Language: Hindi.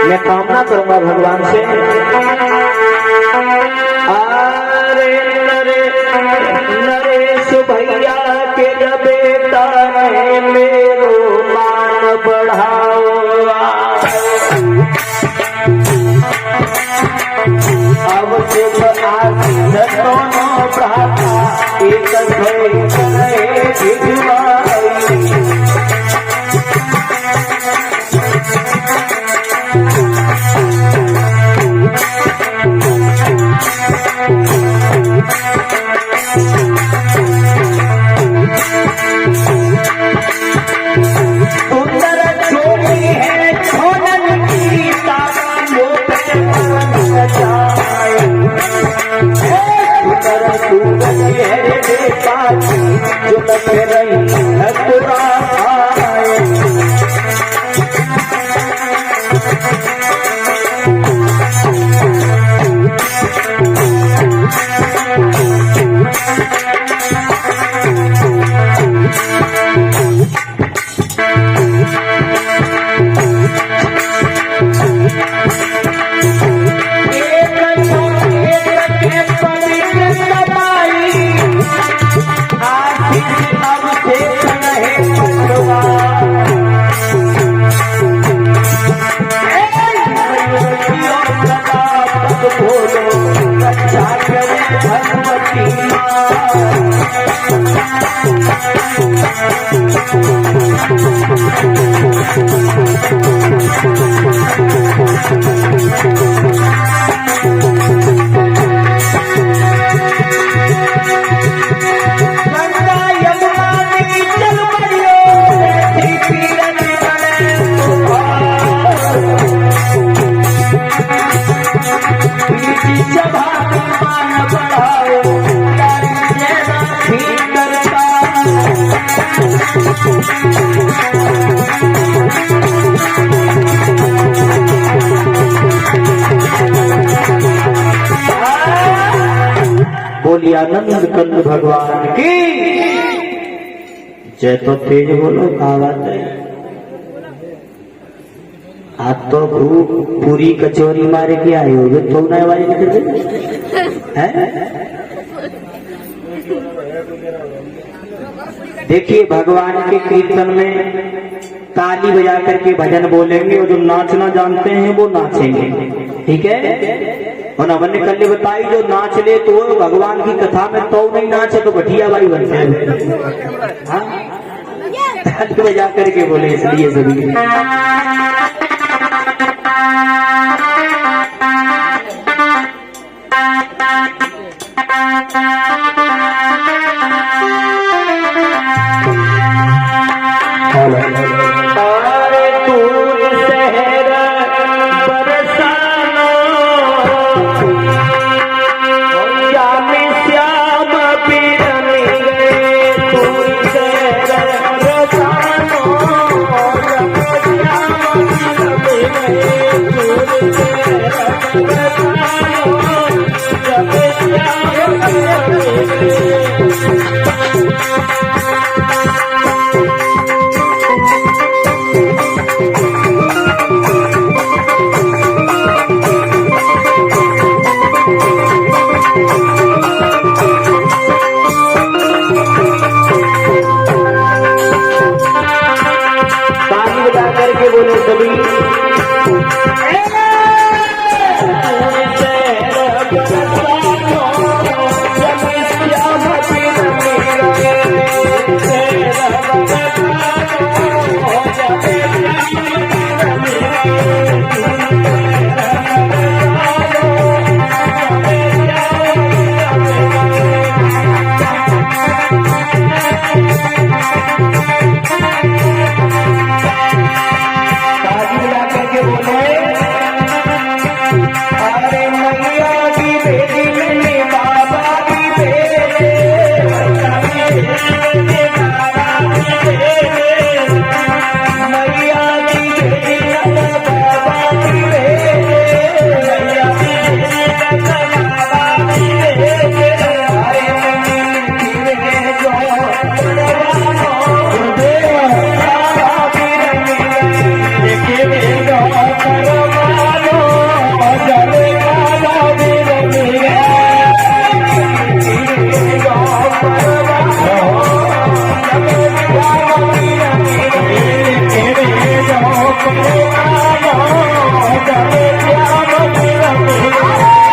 मैं कामना करूंगा भगवान से। अरे नरेश भैया के जब बेटा है मेरो मान बढ़ाओ। अब जब आखिर दोनों भ्राता एक जो लग रही है पूरा बोलिए आनंद कंद भगवान की जय। तो तेज बोलो कहा बात है। आप तो पूरी कचौरी मारे के आए हो तो ना आवाज निकल है। देखिए भगवान के कीर्तन में ताली बजा करके भजन बोलेंगे और जो नाचना जानते हैं वो नाचेंगे, ठीक है। और अपन ने कल बताई जो नाच ले तो भगवान की कथा में तो नहीं नाचे तो घटिया बाई बनते हैं। ताली बजा करके बोले इसलिए सभी बोले सभी करके बोले प्रेमानो जले क्या मंदिर में